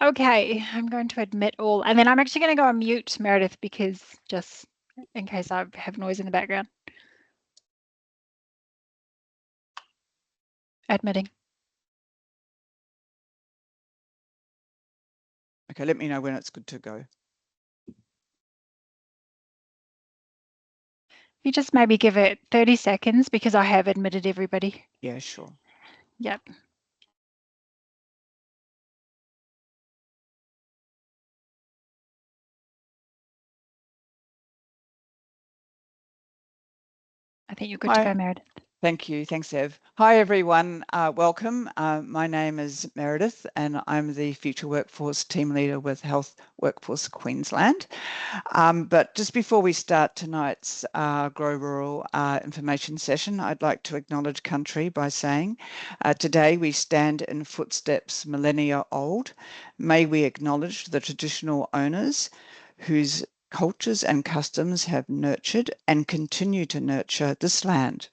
Okay, I'm going to admit all, and then I'm actually going to go on mute, Meredith, because just in case I have noise in the background. Admitting. Okay, let me know when it's good to go. You just maybe give it 30 seconds because I have admitted everybody. Yeah, sure. Yep. I think you're good to go, Meredith. Thank you. Thanks, Ev. Hi, everyone. Welcome. My name is Meredith, and I'm the Future Workforce Team Leader with Health Workforce Queensland. But just before we start tonight's Grow Rural information session, I'd like to acknowledge country by saying, today we stand in footsteps millennia old. May we acknowledge the traditional owners whose cultures and customs have nurtured and continue to nurture this land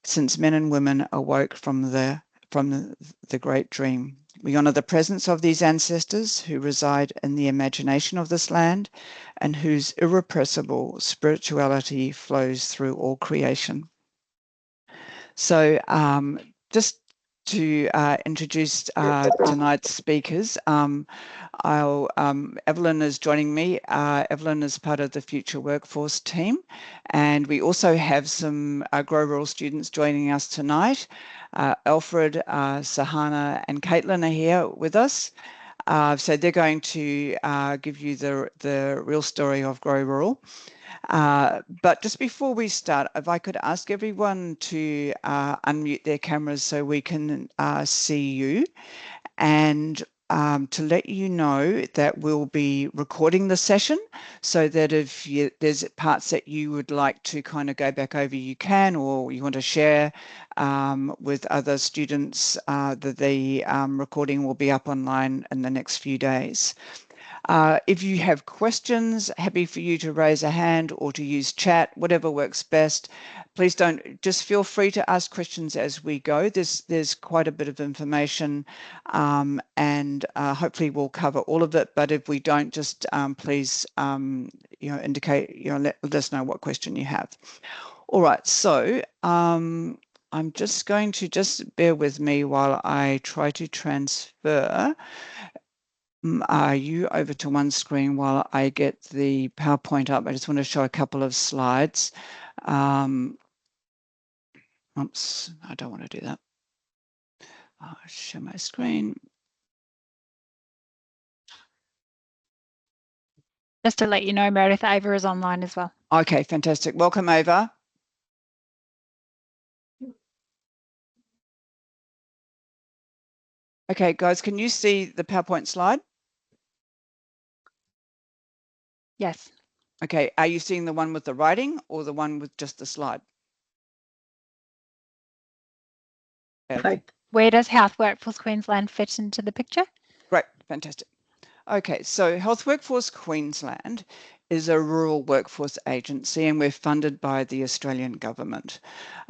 since men and women awoke from the great dream. We honour the presence of these ancestors who reside in the imagination of this land and whose irrepressible spirituality flows through all creation. So just to introduce tonight's speakers, Evelyn is joining me. Evelyn is part of the Future Workforce team, and we also have some Grow Rural students joining us tonight. Alfred, Sahana, and Caitlin are here with us. So they're going to give you the real story of Grow Rural. But just before we start, if I could ask everyone to unmute their cameras so we can see you, and to let you know that we'll be recording the session so that if there's parts that you would like to kind of go back over, you can, or you want to share with other students, the recording will be up online in the next few days. If you have questions, happy for you to raise a hand or to use chat, whatever works best. Please just feel free to ask questions as we go. There's quite a bit of information and hopefully we'll cover all of it. But if we don't, just please, indicate, let us know what question you have. All right, so I'm just going to bear with me while I try to transfer you over to one screen while I get the PowerPoint up. I just want to show a couple of slides. Oops, I don't want to do that. I'll share my screen. Just to let you know, Meredith, Ava is online as well. Okay, fantastic. Welcome, Ava. Okay, guys, can you see the PowerPoint slide? Yes. Okay, are you seeing the one with the writing or the one with just the slide? Where does Health Workforce Queensland fit into the picture? Great, fantastic. Okay, so Health Workforce Queensland is a rural workforce agency and we're funded by the Australian government.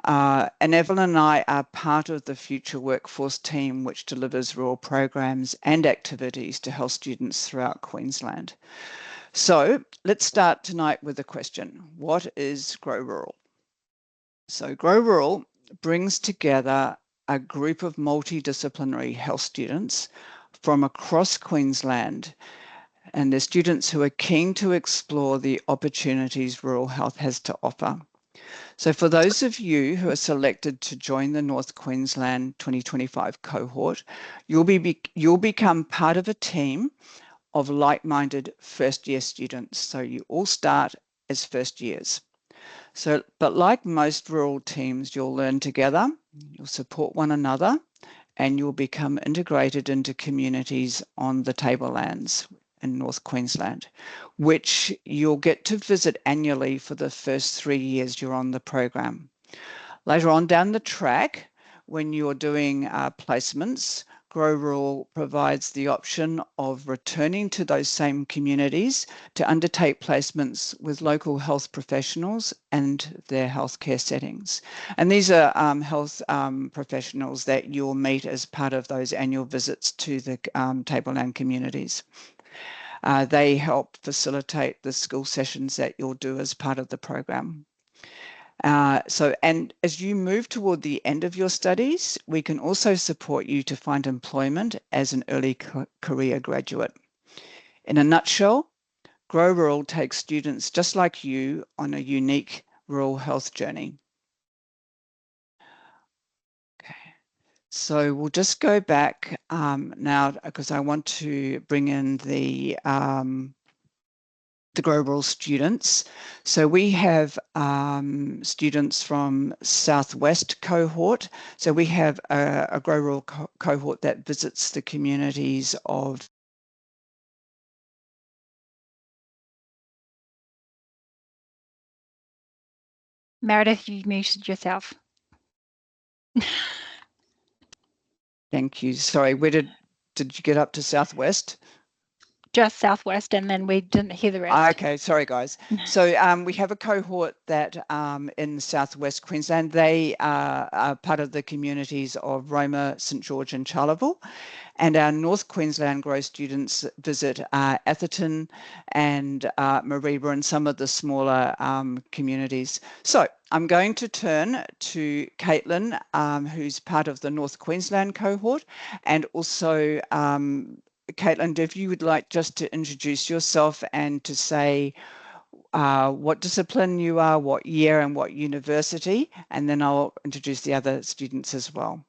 And Evelyn and I are part of the Future Workforce team, which delivers rural programs and activities to health students throughout Queensland. So let's start tonight with a question. What is Grow Rural? So Grow Rural brings together a group of multidisciplinary health students from across Queensland, and they're students who are keen to explore the opportunities rural health has to offer. So for those of you who are selected to join the North Queensland 2025 cohort, you'll become part of a team of like-minded first-year students. So you all start as first years. But like most rural teams, you'll learn together, you'll support one another, and you'll become integrated into communities on the tablelands in North Queensland, which you'll get to visit annually for the first 3 years you're on the program. Later on down the track, when you're doing placements, Grow Rural provides the option of returning to those same communities to undertake placements with local health professionals and their healthcare settings. And these are health professionals that you'll meet as part of those annual visits to the tableland communities. They help facilitate the school sessions that you'll do as part of the program. And as you move toward the end of your studies, we can also support you to find employment as an early career graduate. In a nutshell, Grow Rural takes students just like you on a unique rural health journey. Okay, so we'll just go back now because I want to bring in the Grow Rural students. So we have students from Southwest cohort. So we have a Grow Rural cohort that visits the communities of Meredith, you muted yourself. Thank you. Sorry, where did you get up to Southwest? Just Southwest, and then we didn't hear the rest. Okay, sorry guys. So we have a cohort that in Southwest Queensland, they are part of the communities of Roma, St George and Charleville. And our North Queensland Grow students visit Atherton and Mareeba and some of the smaller communities. So I'm going to turn to Caitlin, who's part of the North Queensland cohort, and also Caitlin, if you would like just to introduce yourself and to say what discipline you are, what year and what university, and then I'll introduce the other students as well.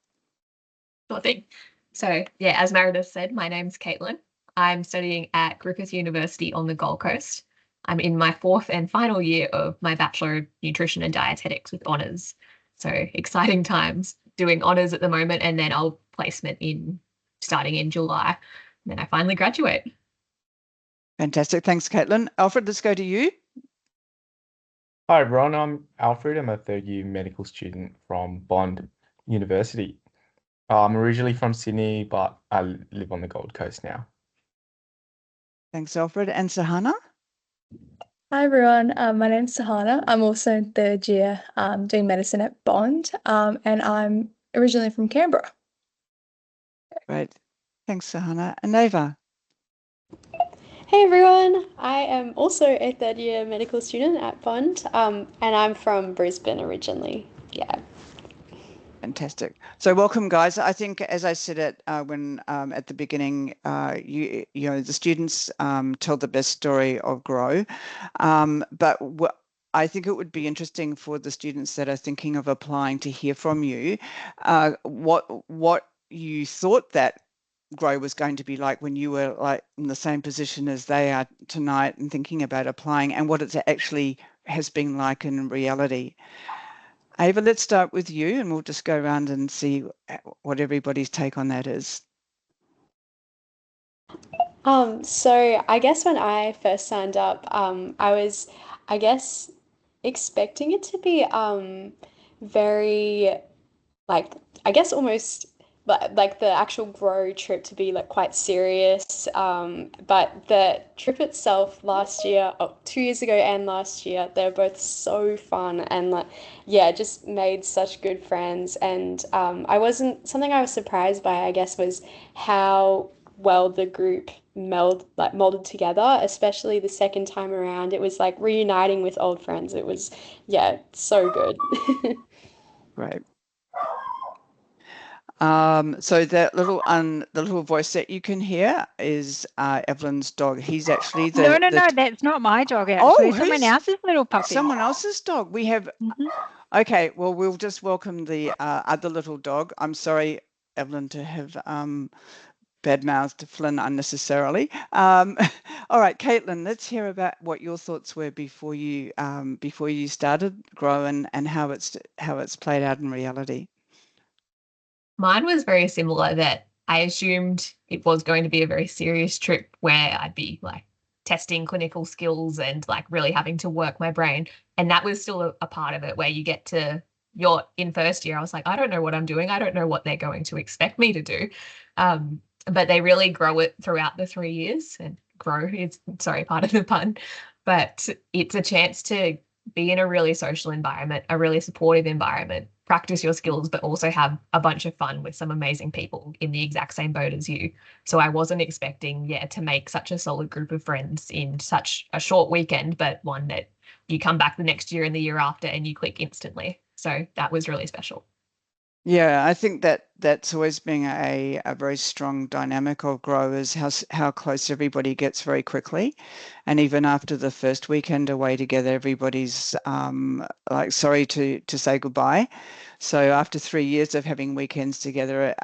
Sure thing. So yeah, as Meredith said, my name's Caitlin. I'm studying at Griffith University on the Gold Coast. I'm in my 4th and final year of my Bachelor of Nutrition and Dietetics with honours. So exciting times, doing honours at the moment, and then I'll placement starting in July. And then I finally graduate. Fantastic. Thanks, Caitlin. Alfred, let's go to you. Hi, everyone. I'm Alfred. I'm a 3rd-year medical student from Bond University. I'm originally from Sydney, but I live on the Gold Coast now. Thanks, Alfred. And Sahana? Hi, everyone. My name's Sahana. I'm also in 3rd year doing medicine at Bond, and I'm originally from Canberra. Great. Thanks, Sahana. And Ava? Hey everyone, I am also a 3rd year medical student at Bond, and I'm from Brisbane originally. Yeah. Fantastic. So welcome, guys. I think, as I said at the beginning, you know the students tell the best story of Grow, but I think it would be interesting for the students that are thinking of applying to hear from you what you thought that Grow was going to be like when you were like in the same position as they are tonight and thinking about applying, and what it actually has been like in reality. Ava, let's start with you and we'll just go around and see what everybody's take on that is. So I guess when I first signed up, I was, I guess, expecting it to be very, like, I guess almost like the actual Grow trip to be like quite serious. But the trip itself last year, 2 years ago and last year, they were both so fun and like, yeah, just made such good friends. And something I was surprised by, I guess, was how well the group molded together, especially the second time around. It was like reuniting with old friends. It was, yeah, so good. Right. So the little voice that you can hear is Evelyn's dog. He's actually No, that's not my dog. Actually, someone else's little puppy. Someone else's dog. We have. Okay, well, we'll just welcome the other little dog. I'm sorry, Evelyn, to have badmouthed Flynn unnecessarily. All right, Caitlin, let's hear about what your thoughts were before you started Grow and how it's played out in reality. Mine was very similar, that I assumed it was going to be a very serious trip where I'd be like testing clinical skills and like really having to work my brain. And that was still a part of it, where you get to you're in first year, I was like, I don't know what I'm doing. I don't know what they're going to expect me to do. But they really grow it throughout the 3 years, and grow is, sorry, part of the pun. But it's a chance to be in a really social environment, a really supportive environment, practice your skills, but also have a bunch of fun with some amazing people in the exact same boat as you. So I wasn't expecting, to make such a solid group of friends in such a short weekend, but one that you come back the next year and the year after and you click instantly. So that was really special. Yeah, I think that's always been a very strong dynamic of Grow, is how close everybody gets very quickly. And even after the first weekend away together, everybody's like sorry to say goodbye. So after 3 years of having weekends together,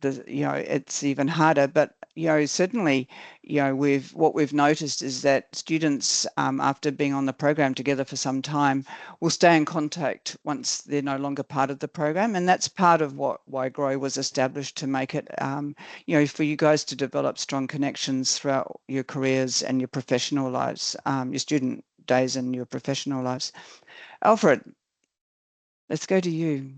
it's even harder. But certainly, what we've noticed is that students, after being on the program together for some time, will stay in contact once they're no longer part of the program, and that's part of why Grow was established, to make it, for you guys to develop strong connections throughout your careers and your professional lives, your student days and your professional lives. Alfred, let's go to you.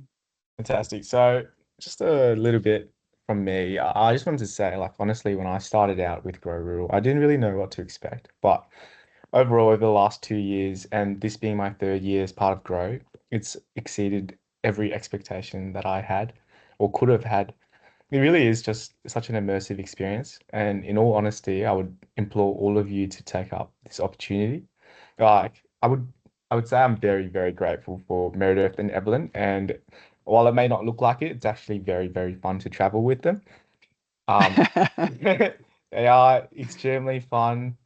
Fantastic. So just a little bit from me. I just wanted to say, like, honestly, when I started out with Grow Rural, I didn't really know what to expect. But overall, over the last 2 years, and this being my third year as part of Grow, it's exceeded every expectation that I had or could have had. It really is just such an immersive experience. And in all honesty, I would implore all of you to take up this opportunity. Like, I would say I'm very, very grateful for Meredith and Evelyn. And while it may not look like it, it's actually very, very fun to travel with them. Um, they are extremely fun.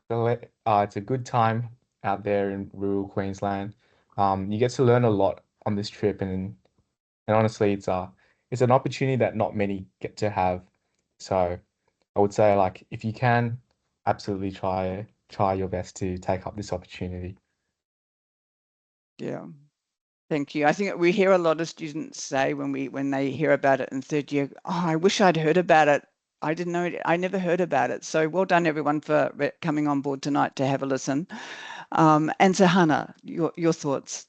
It's a good time out there in rural Queensland. You get to learn a lot on this trip, and honestly, it's an opportunity that not many get to have. So I would say, like, if you can, absolutely try your best to take up this opportunity. Yeah. Thank you. I think we hear a lot of students say when they hear about it in third year, oh, I wish I'd heard about it. I didn't know it. I never heard about it. So well done, everyone, for coming on board tonight to have a listen. And Sahana, your thoughts?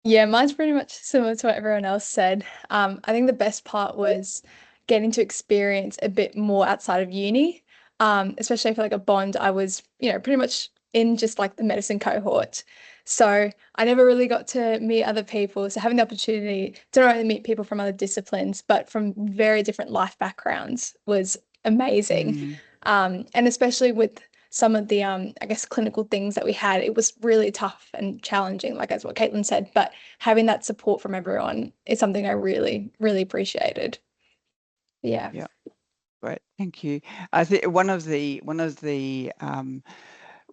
Yeah, mine's pretty much similar to what everyone else said. I think the best part was getting to experience a bit more outside of uni. Especially for like a bond, I was, pretty much in just like the medicine cohort. So I never really got to meet other people. So having the opportunity to not only meet people from other disciplines, but from very different life backgrounds was amazing. Mm. And especially with some of the I guess clinical things that we had, it was really tough and challenging, like as what Caitlin said, but having that support from everyone is something I really, really appreciated. Yeah. Yeah. Great. Thank you. I think one of the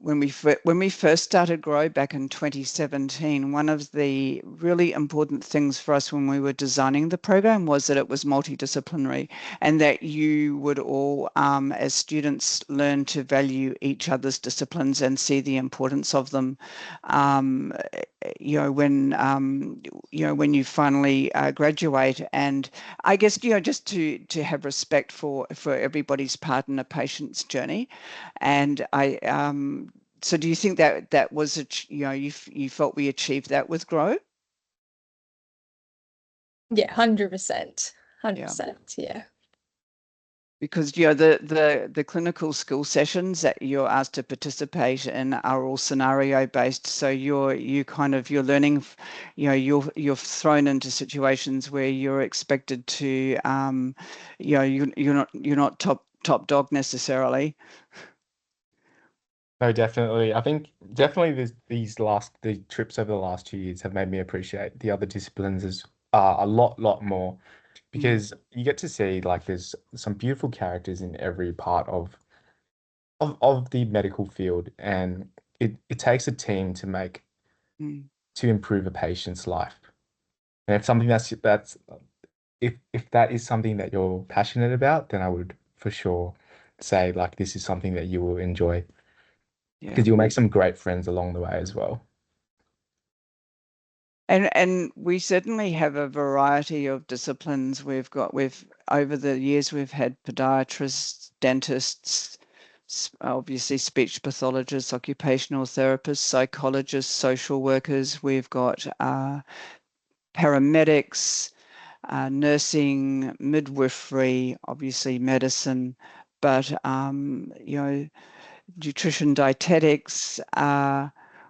when we first started Grow back in 2017, one of the really important things for us when we were designing the program was that it was multidisciplinary, and that you would all, as students, learn to value each other's disciplines and see the importance of them. When you finally graduate, and I guess just to have respect for everybody's part in a patient's journey. And so do you think that was you felt we achieved that with Grow? Yeah, 100%. 100%. Yeah. Because the clinical skill sessions that you're asked to participate in are all scenario based. So you're learning, you're thrown into situations where you're expected to, you're not top dog necessarily. No, definitely. I think definitely the trips over the last 2 years have made me appreciate the other disciplines as a lot more, because you get to see, like, there's some beautiful characters in every part of the medical field, and it takes a team Mm. to improve a patient's life. And if something that's if that is something that you're passionate about, then I would for sure say, like, this is something that you will enjoy, Yeah. because you'll make some great friends along the way as well. And we certainly have a variety of disciplines. We've over the years we've had podiatrists, dentists, obviously speech pathologists, occupational therapists, psychologists, social workers. We've got paramedics, nursing, midwifery, obviously medicine, but nutrition, dietetics,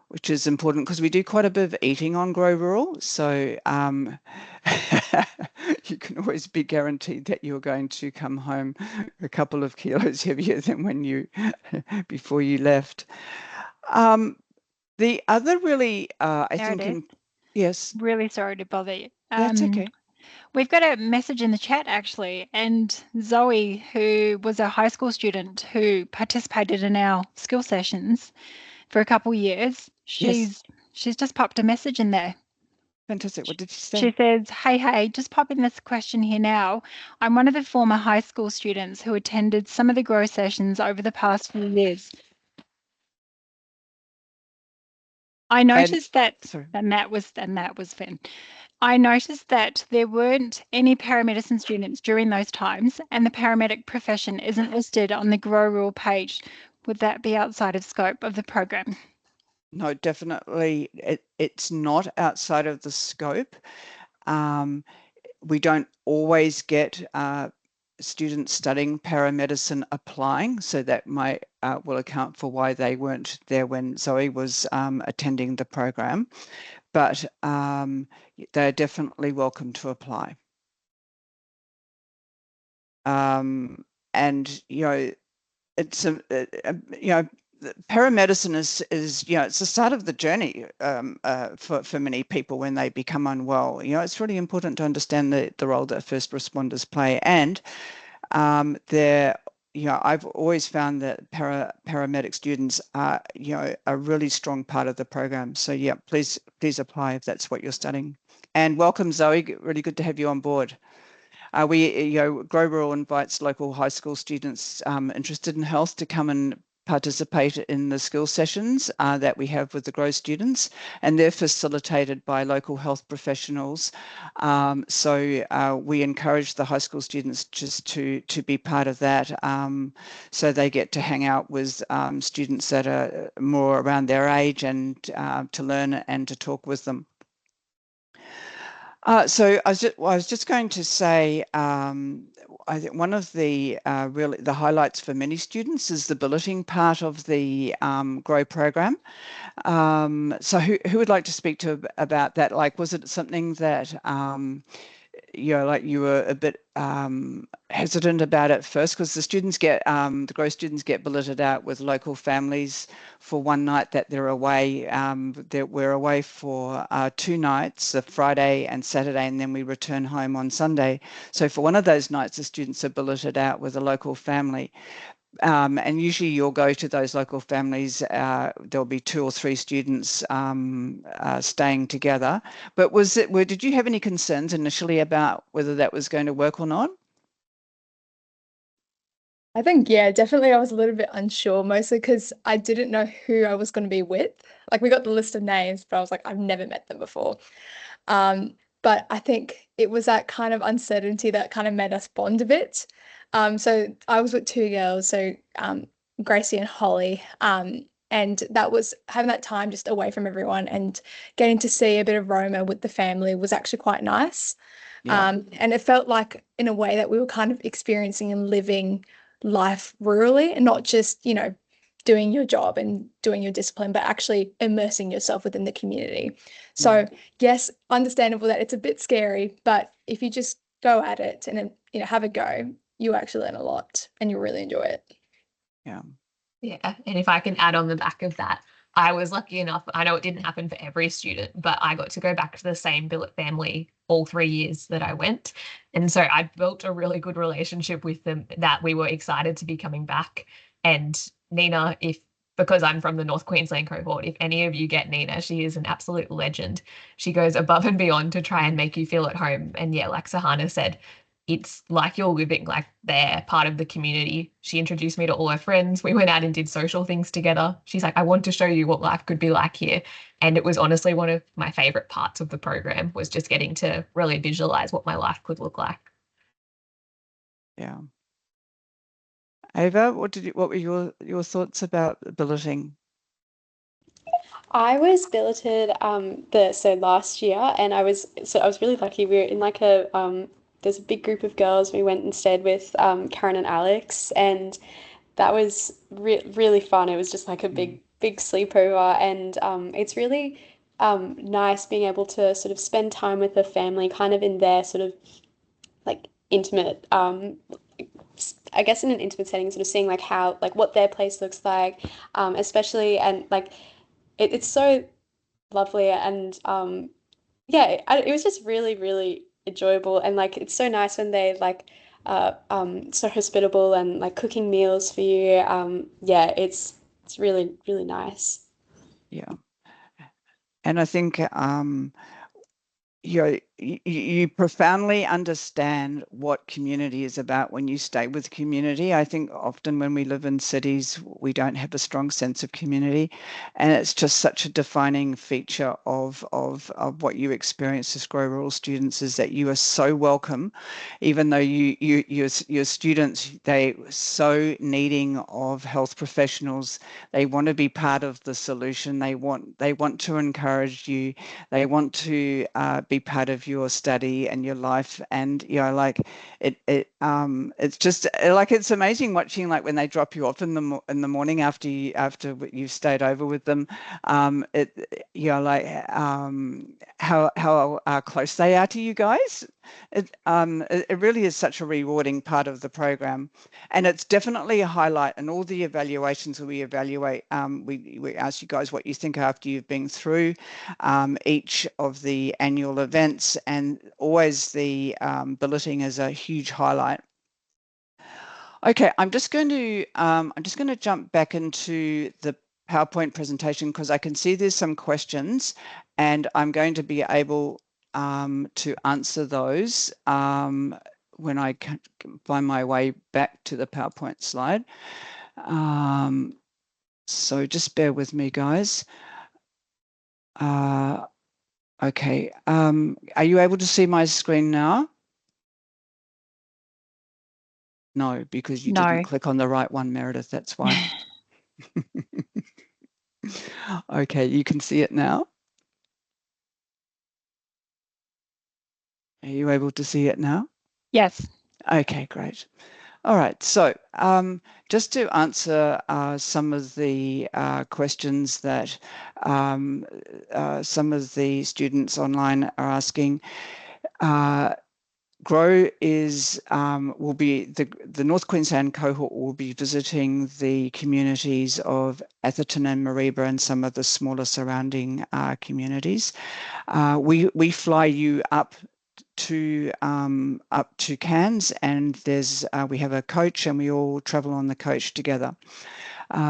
which is important because we do quite a bit of eating on Grow Rural. So you can always be guaranteed that you're going to come home a couple of kilos heavier than when you before you left. The other really, I think, Meredith, yes, really sorry to bother you. that's okay. We've got a message in the chat actually, and Zoe, who was a high school student who participated in our skill sessions for a couple years, she's just popped a message in there. Fantastic. What did she say? She says, hey, just popping this question here now. I'm one of the former high school students who attended some of the Grow sessions over the past few years. I noticed and that was Finn. I noticed that there weren't any paramedicine students during those times, and the paramedic profession isn't listed on the Grow Rule page. Would that be outside of scope of the program? No, definitely it's not outside of the scope. We don't always get students studying paramedicine applying, so that might will account for why they weren't there when Zoe was attending the program, but they're definitely welcome to apply. And it's paramedicine is it's the start of the journey for many people when they become unwell. It's really important to understand the role that first responders play, and I've always found that paramedic students are a really strong part of the program. So yeah, please apply if that's what you're studying. And welcome, Zoe. Really good to have you on board. Grow Rural invites local high school students interested in health to come and participate in the skill sessions that we have with the Grow students, and they're facilitated by local health professionals. So we encourage the high school students just to be part of that, so they get to hang out with students that are more around their age and to learn and to talk with them. So I was just going to say, I think one of the really the highlights for many students is the billeting part of the Grow program. So who would like to speak to about that? Like, was it something that like you were a bit hesitant about at first, because the students get the Grow students get billeted out with local families for one night that they're away. We're away for 2 nights, a Friday and Saturday, and then we return home on Sunday. So for one of those nights, the students are billeted out with a local family. And usually you'll go to those local families, there'll be 2 or 3 students staying together. But did you have any concerns initially about whether that was going to work or not? I think, yeah, definitely I was a little bit unsure, mostly because I didn't know who I was going to be with. Like, we got the list of names, but I was like, I've never met them before. But I think it was that kind of uncertainty that kind of made us bond a bit. So I was with 2 girls, so Gracie and Holly, and that was having that time just away from everyone and getting to see a bit of Roma with the family was actually quite nice. Yeah. And it felt like in a way that we were kind of experiencing and living life rurally and not just, doing your job and doing your discipline, but actually immersing yourself within the community. So yes, understandable that it's a bit scary, but if you just go at it and have a go, you actually learn a lot and you'll really enjoy it. Yeah. Yeah, and if I can add on the back of that, I was lucky enough, I know it didn't happen for every student, but I got to go back to the same billet family all 3 years that I went. And so I built a really good relationship with them that we were excited to be coming back. And Nina, because I'm from the North Queensland cohort, if any of you get Nina, she is an absolute legend. She goes above and beyond to try and make you feel at home. And yeah, like Sahana said, it's like you're living, like they're part of the community. She introduced me to all her friends. We went out and did social things together. She's like, I want to show you what life could be like here. And it was honestly one of my favorite parts of the program, was just getting to really visualize what my life could look like. Yeah. Ava, what were your thoughts about billeting? I was billeted last year, and I was really lucky. We were in like a there's a big group of girls. We went and stayed with Karen and Alex, and that was really fun. It was just like a big sleepover, and it's really nice being able to sort of spend time with the family, kind of in their sort of like intimate I guess in an intimate setting, sort of seeing like how like what their place looks like, especially and like it's so lovely and yeah, it was just really enjoyable and like it's so nice when they like so hospitable and like cooking meals for you. Yeah, it's really nice. Yeah. And I think you profoundly understand what community is about when you stay with community. I think often when we live in cities, we don't have a strong sense of community, and it's just such a defining feature of what you experience as Grow Rural students is that you are so welcome, even though your students, they so needing of health professionals. They want to be part of the solution. They want to encourage you. They want to be part of your study and your life, and like it's just like it's amazing watching like when they drop you off in the morning after you've stayed over with them. Like how close they are to you guys. It really is such a rewarding part of the program, and it's definitely a highlight. And all the evaluations we evaluate, we ask you guys what you think after you've been through each of the annual events, and always the billeting is a huge highlight. Okay, I'm just going to jump back into the PowerPoint presentation because I can see there's some questions, and I'm going to be able to answer those when I can find my way back to the PowerPoint slide. So just bear with me, guys. Okay, are you able to see my screen now? No, because you didn't click on the right one, Meredith, that's why. Okay, you can see it now. Are you able to see it now? Yes. Okay, great. All right, so just to answer some of the questions that some of the students online are asking, GROW will be the North Queensland cohort will be visiting the communities of Atherton and Mareeba and some of the smaller surrounding communities. We fly you up to Cairns, and we have a coach, and we all travel on the coach together.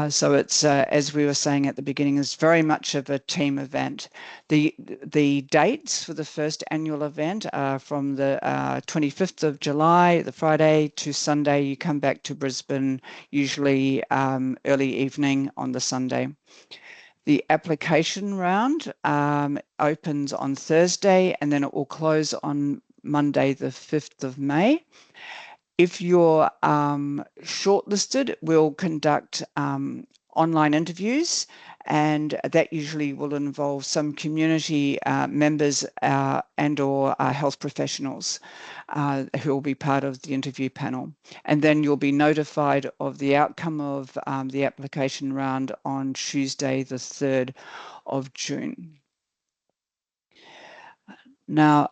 So it's as we were saying at the beginning, is very much of a team event. The dates for the first annual event are from the 25th of July, the Friday, to Sunday. You come back to Brisbane usually early evening on the Sunday. The application round opens on Thursday, and then it will close on Monday, the 5th of May. If you're shortlisted, we'll conduct online interviews, and that usually will involve some community members and or health professionals who will be part of the interview panel. And then you'll be notified of the outcome of the application round on Tuesday, the 3rd of June. Now,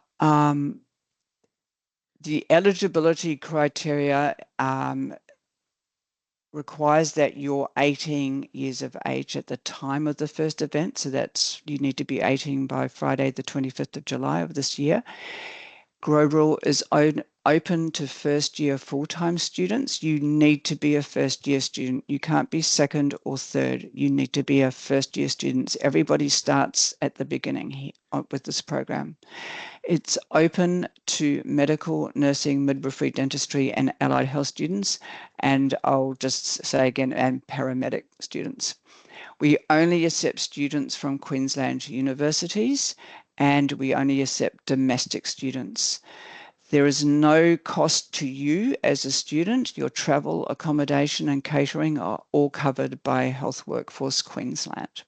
the eligibility criteria requires that you're 18 years of age at the time of the first event. So you need to be 18 by Friday, the 25th of July of this year. Grow Rural is open to first year full-time students. You need to be a first year student. You can't be second or third. You need to be a first year student. Everybody starts at the beginning here with this program. It's open to medical, nursing, midwifery, dentistry, and allied health students. And I'll just say again, and paramedic students. We only accept students from Queensland universities, and we only accept domestic students. There is no cost to you as a student. Your travel, accommodation, and catering are all covered by Health Workforce Queensland.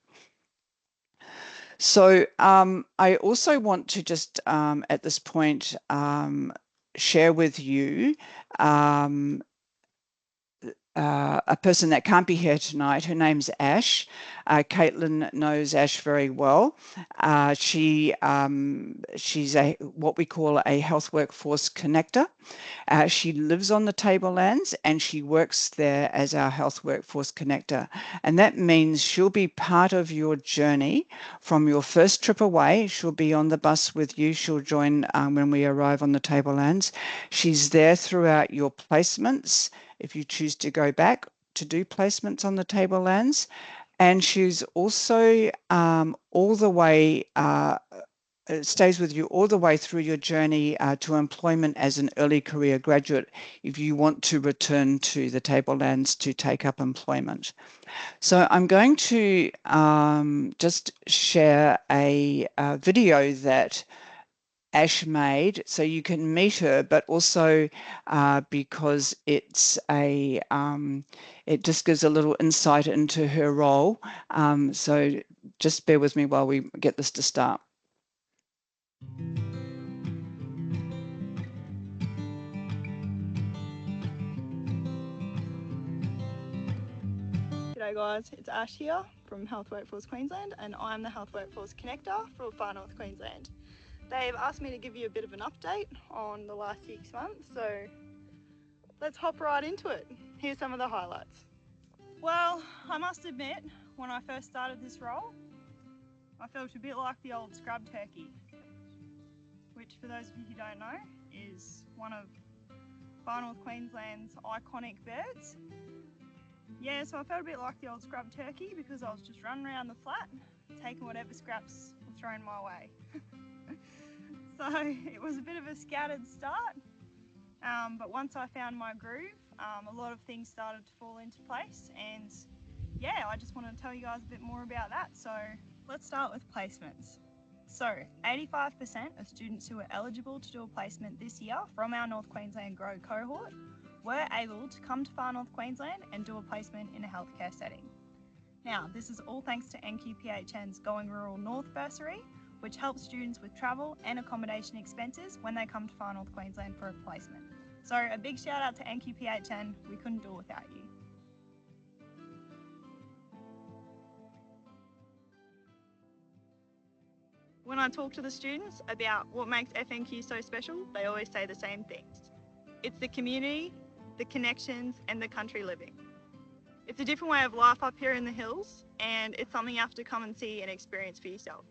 So I also want to just at this point share with you a person that can't be here tonight. Her name's Ash. Caitlin knows Ash very well. She's what we call a health workforce connector. She lives on the Tablelands and she works there as our health workforce connector. And that means she'll be part of your journey from your first trip away. She'll be on the bus with you. She'll join when we arrive on the Tablelands. She's there throughout your placements, if you choose to go back to do placements on the Tablelands. And she's also all the way stays with you all the way through your journey to employment as an early career graduate if you want to return to the Tablelands to take up employment. So I'm going to just share a video that Ash made so you can meet her, but also because it's it just gives a little insight into her role. So just bear with me while we get this to start. G'day guys, it's Ash here from Health Workforce Queensland and I'm the Health Workforce Connector for Far North Queensland. They've asked me to give you a bit of an update on the last 6 months, so let's hop right into it. Here's some of the highlights. Well, I must admit, when I first started this role, I felt a bit like the old scrub turkey, which for those of you who don't know, is one of Far North Queensland's iconic birds. Yeah, so I felt a bit like the old scrub turkey because I was just running around the flat, taking whatever scraps were thrown my way. So it was a bit of a scattered start, but once I found my groove, a lot of things started to fall into place, and yeah, I just want to tell you guys a bit more about that. So let's start with placements. So 85% of students who were eligible to do a placement this year from our North Queensland Grow cohort were able to come to Far North Queensland and do a placement in a healthcare setting. Now, this is all thanks to NQPHN's Going Rural North bursary, which helps students with travel and accommodation expenses when they come to Far North Queensland for a placement. So a big shout out to NQPHN, we couldn't do it without you. When I talk to the students about what makes FNQ so special, they always say the same things. It's the community, the connections, and the country living. It's a different way of life up here in the hills, and it's something you have to come and see and experience for yourself.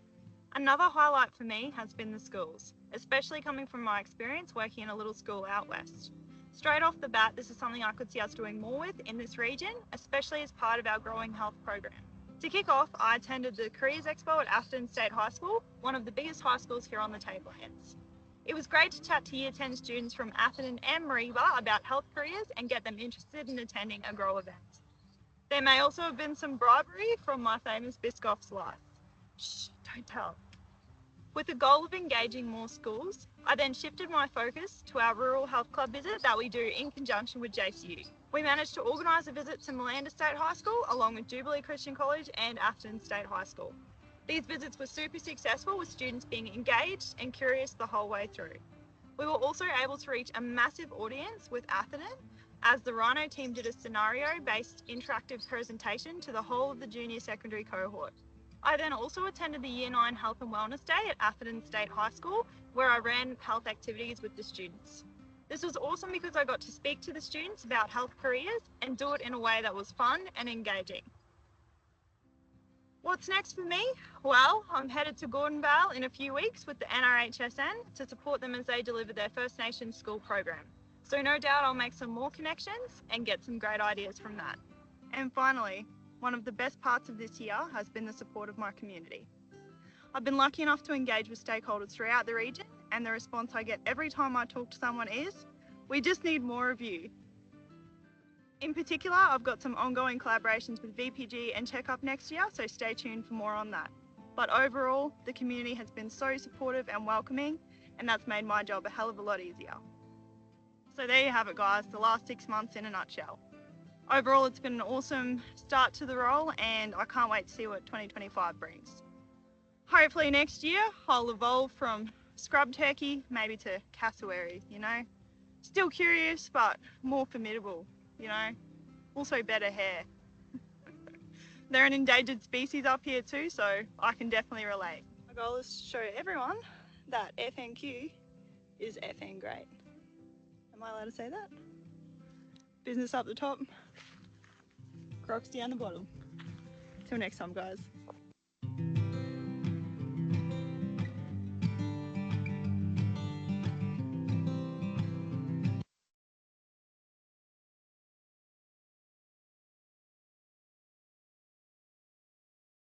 Another highlight for me has been the schools, especially coming from my experience working in a little school out west. Straight off the bat, this is something I could see us doing more with in this region, especially as part of our growing health program. To kick off, I attended the Careers Expo at Atherton State High School, one of the biggest high schools here on the Tablelands. It was great to chat to Year 10 students from Atherton and Mareeba about health careers and get them interested in attending a Grow event. There may also have been some bribery from my famous Biscoff's life. Shh, don't tell. With the goal of engaging more schools, I then shifted my focus to our Rural Health Club visit that we do in conjunction with JCU. We managed to organise a visit to Malanda State High School along with Jubilee Christian College and Atherton State High School. These visits were super successful with students being engaged and curious the whole way through. We were also able to reach a massive audience with Atherton as the Rhino team did a scenario-based interactive presentation to the whole of the junior secondary cohort. I then also attended the Year 9 Health and Wellness Day at Atherton State High School, where I ran health activities with the students. This was awesome because I got to speak to the students about health careers and do it in a way that was fun and engaging. What's next for me? Well, I'm headed to Gordonvale in a few weeks with the NRHSN to support them as they deliver their First Nations school program. So no doubt I'll make some more connections and get some great ideas from that. And finally, one of the best parts of this year has been the support of my community. I've been lucky enough to engage with stakeholders throughout the region, and the response I get every time I talk to someone is, "We just need more of you." In particular, I've got some ongoing collaborations with VPG and Checkup next year, so stay tuned for more on that. But overall, the community has been so supportive and welcoming, and that's made my job a hell of a lot easier. So there you have it, guys, the last 6 months in a nutshell. Overall, it's been an awesome start to the role, and I can't wait to see what 2025 brings. Hopefully next year I'll evolve from scrub turkey maybe to cassowary, you know. Still curious, but more formidable, you know. Also better hair. They're an endangered species up here too, so I can definitely relate. My goal is to show everyone that FNQ is FN great. Am I allowed to say that? Business up the top, crocs down the bottom. Till next time, guys.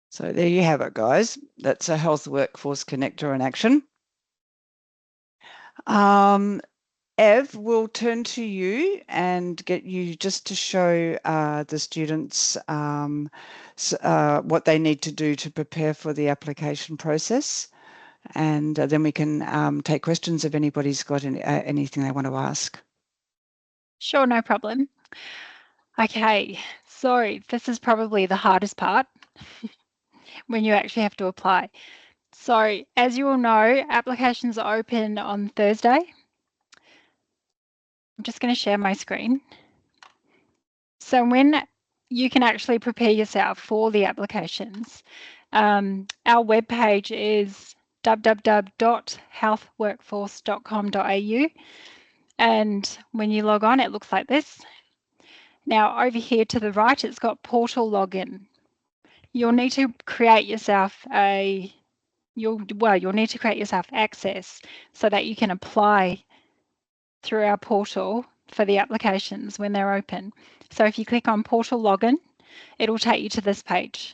So there you have it, guys. That's a health workforce connector in action. Ev, we'll turn to you and get you just to show the students what they need to do to prepare for the application process. And then we can take questions if anybody's got anything they want to ask. Sure, no problem. Okay, so this is probably the hardest part when you actually have to apply. So as you all know, applications are open on Thursday. I'm just going to share my screen. So when you can actually prepare yourself for the applications, our webpage is www.healthworkforce.com.au, and when you log on, it looks like this. Now over here to the right, it's got portal login. You'll need to create yourself you'll need to create yourself access so that you can apply through our portal for the applications when they're open. So if you click on portal login, it'll take you to this page,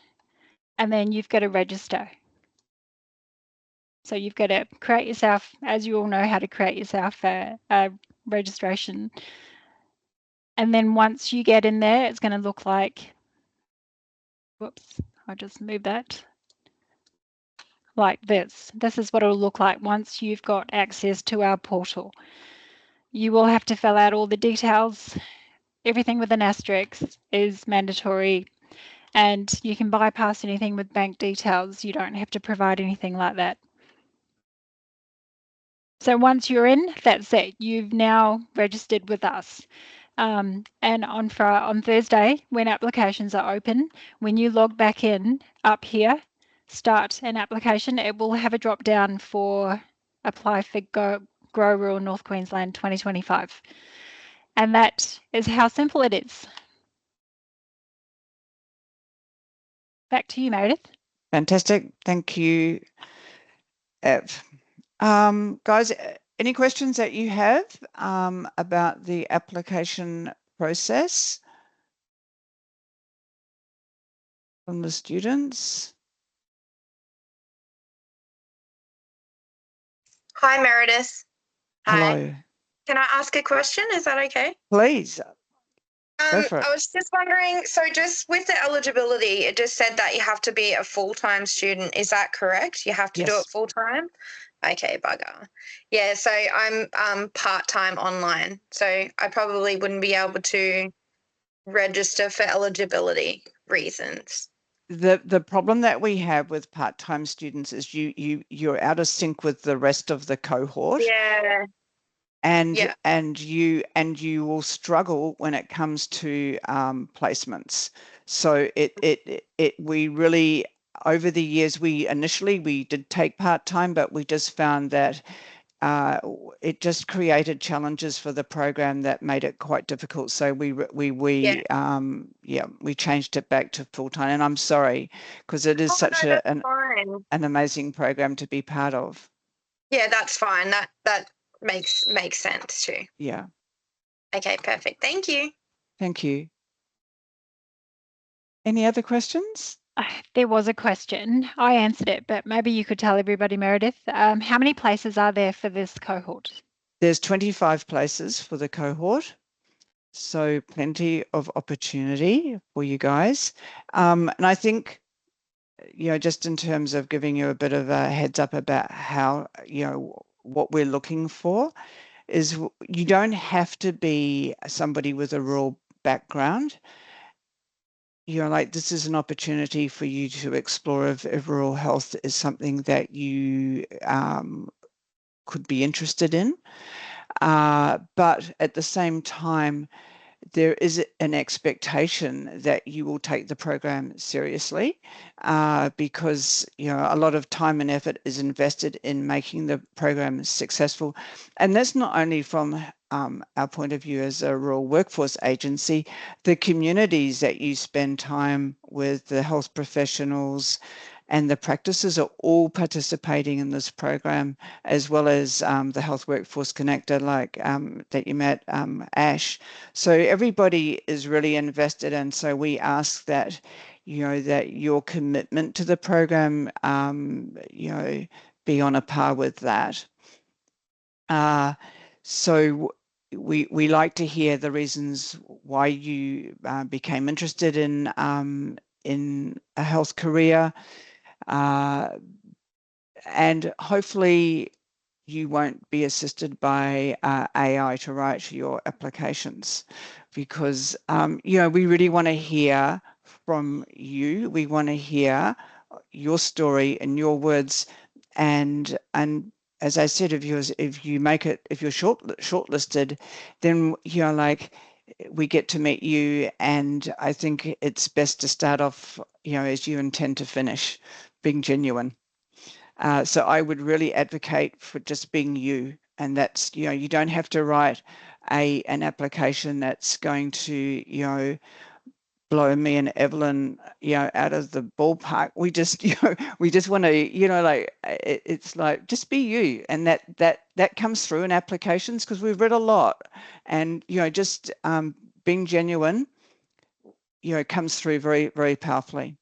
and then you've got to register. So you've got to create yourself, as you all know how to create yourself a registration. And then once you get in there, it's going to look like, whoops, I'll just move that. Like this. This is what it'll look like once you've got access to our portal. You will have to fill out all the details. Everything with an asterisk is mandatory, and you can bypass anything with bank details. You don't have to provide anything like that. So once you're in, that's it. You've now registered with us. And on Thursday, when applications are open, when you log back in up here, start an application, it will have a drop down for apply for Grow Rural North Queensland 2025. And that is how simple it is. Back to you, Meredith. Fantastic. Thank you, Ev. Guys, any questions that you have about the application process from the students? Hi, Meredith. Hi. Hello. Can I ask a question? Is that okay? Please. Go for it. I was just wondering, so just with the eligibility, it just said that you have to be a full-time student. Is that correct? You have to do Yes. it full-time? Okay, bugger. Yeah, so I'm part-time online, so I probably wouldn't be able to register for eligibility reasons. The problem that we have with part-time students is you're out of sync with the rest of the cohort. Yeah. And you will struggle when it comes to placements. So we really, over the years, we did take part-time, but we just found that it just created challenges for the program that made it quite difficult. So we changed it back to full-time. And I'm sorry, because it is such an amazing program to be part of. Yeah, that's fine. That makes sense too. Yeah. Okay, perfect. Thank you. Thank you. Any other questions? There was a question. I answered it, but maybe you could tell everybody, Meredith. How many places are there for this cohort? There's 25 places for the cohort, so plenty of opportunity for you guys. And I think, just in terms of giving you a bit of a heads up about how, what we're looking for is you don't have to be somebody with a rural background. like this is an opportunity for you to explore if rural health is something that you could be interested in. But at the same time, there is an expectation that you will take the program seriously, because a lot of time and effort is invested in making the program successful, and that's not only from our point of view as a rural workforce agency. The communities that you spend time with, the health professionals and the practices, are all participating in this program, as well as the Health Workforce Connector, like that you met, Ash. So everybody is really invested, and so we ask that that your commitment to the program be on a par with that. So we like to hear the reasons why you became interested in a health career, and hopefully you won't be assisted by AI to write your applications, because we really want to hear from you. We want to hear your story in your words, and as I said, if you make it, if you're shortlisted, then we get to meet you, and I think it's best to start off as you intend to finish, being genuine. So I would really advocate for just being you, and that's you don't have to write an application that's going to blow me and Evelyn out of the ballpark. We just we just want to it's like, just be you, and that comes through in applications, because we've read a lot, and just being genuine comes through very, very powerfully.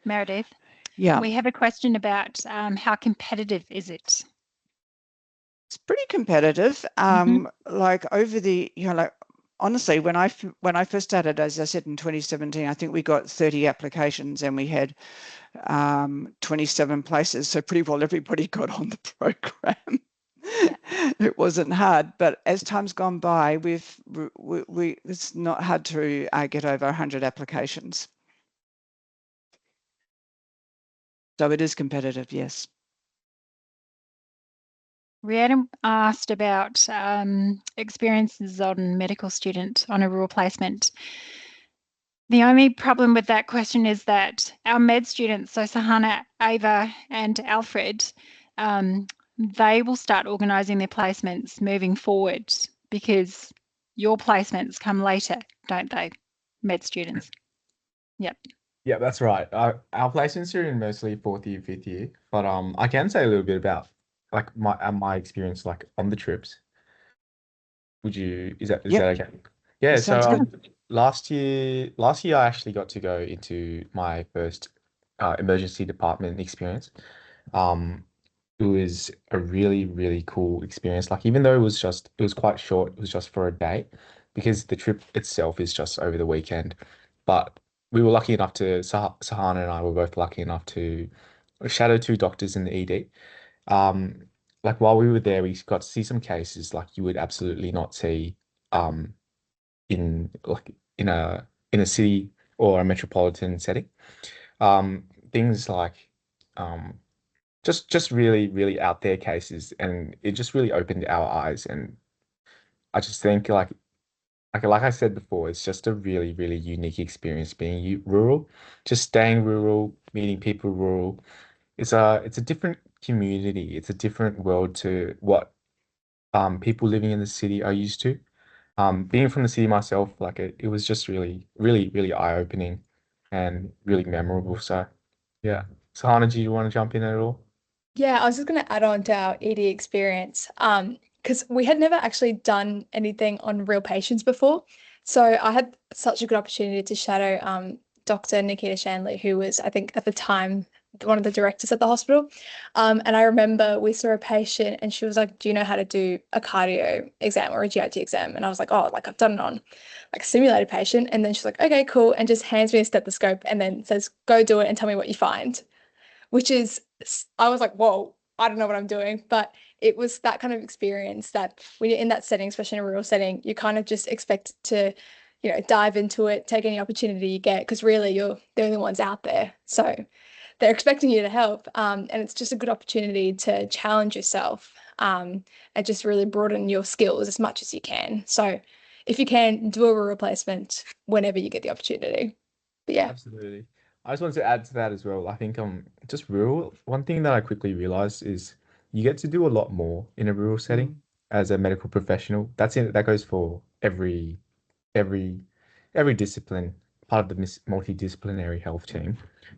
Meredith, Yeah, we have a question about how competitive is it? it's pretty competitive. Like over the honestly, when I first started, as I said, in 2017, I think we got 30 applications and we had 27 places. So pretty well everybody got on the program. Yeah. It wasn't hard, but as time's gone by, it's not hard to get over 100 applications. So it is competitive, yes. Rhiannon asked about experiences on medical student on a rural placement. The only problem with that question is that our med students, so Sahana, Ava, and Alfred, they will start organising their placements moving forward, because your placements come later, don't they, med students? Yep. Yeah, that's right. Our placements are in mostly fourth year, fifth year, but I can say a little bit about like my experience like on the trips. Is that okay? Yeah, so Sounds good. last year I actually got to go into my first emergency department experience. It was a really, really cool experience. Like, even though it was quite short, it was just for a day, because the trip itself is just over the weekend. But we were lucky enough to, Sahana and I were both lucky enough to shadow two doctors in the ED. Like, while we were there, we got to see some cases like you would absolutely not see um in like in a city or a metropolitan setting. Things like um just really, really out there cases, and it just really opened our eyes. And I just think like I said before, it's just a really, really unique experience being rural, just staying rural, meeting people rural. It's a different community. It's a different world to what people living in the city are used to. Being from the city myself, like it was just really, really, really eye-opening and really memorable. So yeah. So Hannah, do you want to jump in at all? Yeah, I was just going to add on to our ED experience, because we had never actually done anything on real patients before. So I had such a good opportunity to shadow Dr. Nikita Shanley, who was, I think, at the time, one of the directors at the hospital. And I remember we saw a patient and she was like, "Do you know how to do a cardio exam or a GIT exam?" And I was like, "Oh, like I've done it on like a simulated patient." And then she's like, "Okay, cool," and just hands me a stethoscope and then says, "Go do it and tell me what you find." Which is, I was like, whoa, I don't know what I'm doing. But it was that kind of experience that when you're in that setting, especially in a rural setting, you kind of just expect to, dive into it, take any opportunity you get, because really you're the only ones out there. So they're expecting you to help. And it's just a good opportunity to challenge yourself and just really broaden your skills as much as you can. So if you can, do a rural placement whenever you get the opportunity. But yeah. Absolutely. I just wanted to add to that as well. I think just rural, one thing that I quickly realized is you get to do a lot more in a rural setting as a medical professional. That goes for every every discipline, part of the multidisciplinary health team.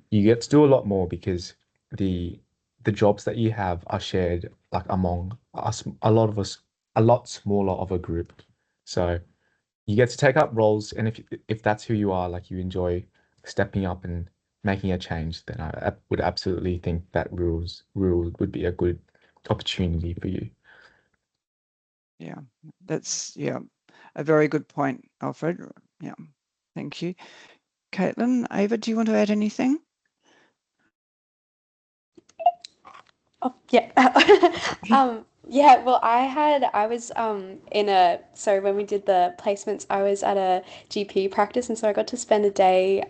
You get to do a lot more because the the jobs that you have are shared like among us, a lot of us, a lot smaller of a group. So you get to take up roles, and if that's who you are, like you enjoy stepping up and making a change, then I would absolutely think that rural would be a good opportunity for you. Yeah, that's a very good point, Alfred. Yeah, thank you. Caitlin, Ava, do you want to add anything? Oh, yeah. Yeah, well, so when we did the placements, I was at a GP practice, and so I got to spend a day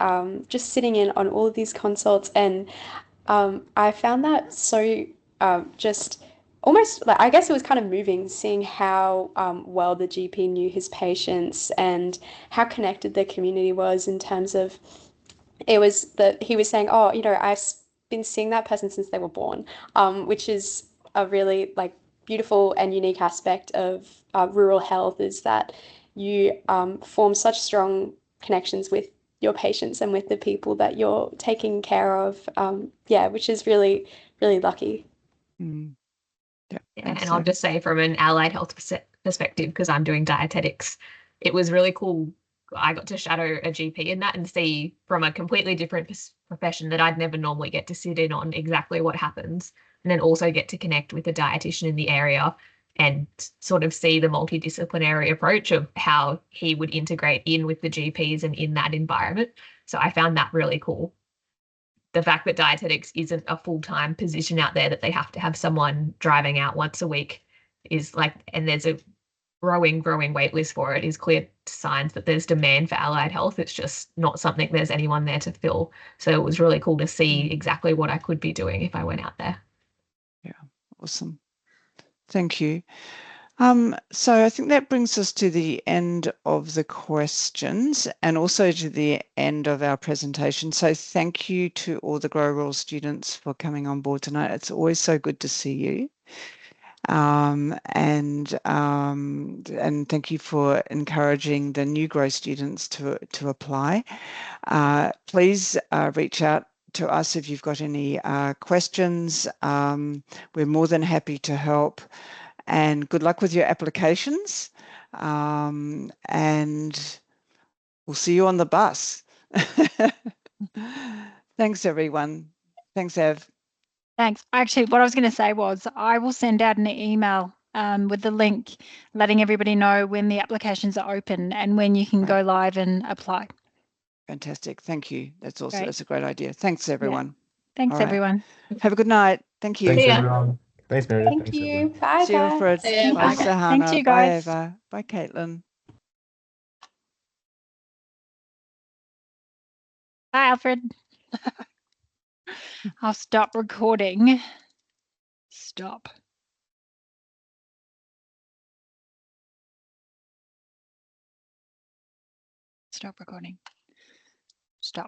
just sitting in on all of these consults, and I found that so just almost like, I guess it was kind of moving seeing how well the GP knew his patients and how connected the community was in terms of it was that he was saying, oh, I've been seeing that person since they were born, which is a really like beautiful and unique aspect of rural health is that you form such strong connections with your patients and with the people that you're taking care of. Yeah, which is really, really lucky. Mm. Yeah, and I'll just say from an allied health perspective, because I'm doing dietetics, it was really cool. I got to shadow a GP in that and see from a completely different profession that I'd never normally get to sit in on exactly what happens, and then also get to connect with a dietitian in the area and sort of see the multidisciplinary approach of how he would integrate in with the GPs and in that environment. So I found that really cool. The fact that dietetics isn't a full-time position out there that they have to have someone driving out once a week is like, and there's a growing wait list for it, is clear signs that there's demand for allied health. It's just not something there's anyone there to fill. So it was really cool to see exactly what I could be doing if I went out there. Yeah, awesome. Thank you. So I think that brings us to the end of the questions and also to the end of our presentation. So thank you to all the Grow Rural students for coming on board tonight. It's always so good to see you. And thank you for encouraging the new Grow students to apply. Please reach out to us if you've got any questions. We're more than happy to help. And good luck with your applications. And we'll see you on the bus. Thanks, everyone. Thanks, Ev. Thanks. Actually, what I was going to say was I will send out an email with the link letting everybody know when the applications are open and when you can go live and apply. Fantastic. Thank you. That's also Great. that's a great idea. Thanks, everyone. Yeah. Thanks, everyone. Have a good night. Thank you. Thanks, everyone. Thanks, Meredith. Thank Thanks, you. everyone. Bye, See you, guys. Alfred. Thank Bye, you. Sahana. Thank you, Bye, guys. Ava. Bye, Caitlin. Bye, Alfred. I'll stop recording. Stop. Stop recording. Stop.